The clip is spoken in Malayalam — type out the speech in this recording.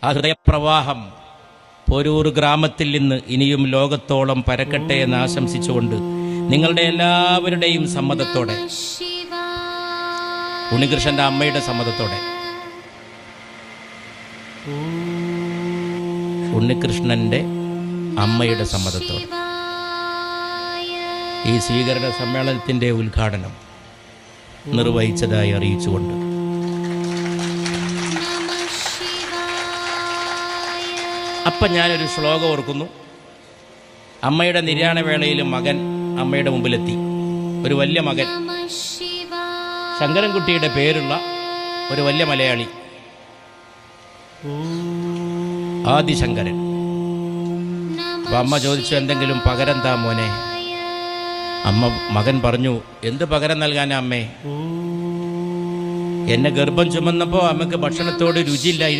ആ ഹൃദയപ്രവാഹം പോരൂർ ഗ്രാമത്തിൽ നിന്ന് ഇനിയും ലോകത്തോളം പരക്കട്ടെ എന്ന് ആശംസിച്ചുകൊണ്ട് നിങ്ങളുടെ എല്ലാവരുടെയും സമ്മതത്തോടെ, ഉണ്ണികൃഷ്ണന്റെ അമ്മയുടെ സമ്മതത്തോടെ, ഉണ്ണികൃഷ്ണന്റെ അമ്മയുടെ സമ്മതത്തോടെ ഈ സ്വീകരണ സമ്മേളനത്തിന്റെ ഉദ്ഘാടനം നിർവഹിച്ചതായി അറിയിച്ചുകൊണ്ട് അപ്പം ഞാനൊരു ശ്ലോകം ഓർക്കുന്നു. അമ്മയുടെ നിര്യാണവേളയിൽ മകൻ അമ്മയുടെ മുമ്പിലെത്തി. ഒരു വലിയ മകൻ, ശങ്കരൻകുട്ടിയുടെ പേരുള്ള ഒരു വലിയ മലയാളി, ആദിശങ്കരൻ. അപ്പം അമ്മ ചോദിച്ചു, എന്തെങ്കിലും പകരം താ മോനെ. മകൻ പറഞ്ഞു, എന്ത് പകരം നൽകാനാ അമ്മേ? എന്നെ ഗർഭം ചുമന്നപ്പോൾ അമ്മക്ക് ഭക്ഷണത്തോട് രുചിയുണ്ടായി.